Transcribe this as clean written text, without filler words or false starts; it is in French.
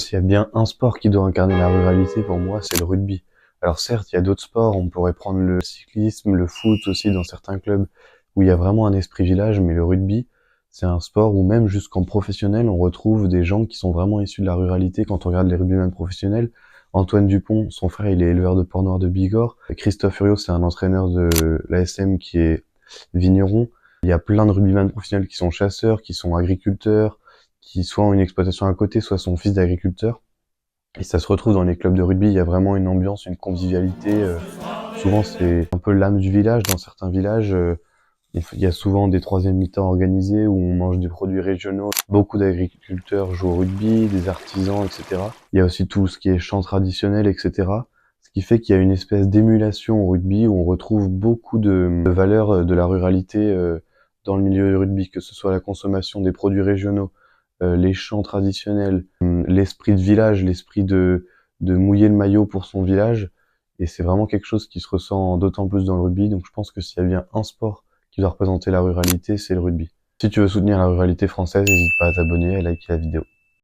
S'il y a bien un sport qui doit incarner la ruralité, pour moi, c'est le rugby. Alors certes, il y a d'autres sports, on pourrait prendre le cyclisme, le foot aussi dans certains clubs où il y a vraiment un esprit village, mais le rugby, c'est un sport où même jusqu'en professionnel, on retrouve des gens qui sont vraiment issus de la ruralité quand on regarde les rugbymen professionnels. Antoine Dupont, son frère, il est éleveur de porc noir de Bigorre. Christophe Furios, c'est un entraîneur de l'ASM qui est vigneron. Il y a plein de rugbymen professionnels qui sont chasseurs, qui sont agriculteurs, qui soit ont une exploitation à côté, soit sont fils d'agriculteurs. Et ça se retrouve dans les clubs de rugby, il y a vraiment une ambiance, une convivialité. Souvent, c'est un peu l'âme du village. Dans certains villages, il y a souvent des troisièmes mi-temps organisés où on mange des produits régionaux. Beaucoup d'agriculteurs jouent au rugby, des artisans, etc. Il y a aussi tout ce qui est chant traditionnel, etc. Ce qui fait qu'il y a une espèce d'émulation au rugby où on retrouve beaucoup de valeurs de la ruralité dans le milieu du rugby, que ce soit la consommation des produits régionaux, les chants traditionnels, l'esprit de village, l'esprit de mouiller le maillot pour son village. Et c'est vraiment quelque chose qui se ressent d'autant plus dans le rugby. Donc je pense que s'il y a bien un sport qui doit représenter la ruralité, c'est le rugby. Si tu veux soutenir la ruralité française, n'hésite pas à t'abonner et à liker la vidéo.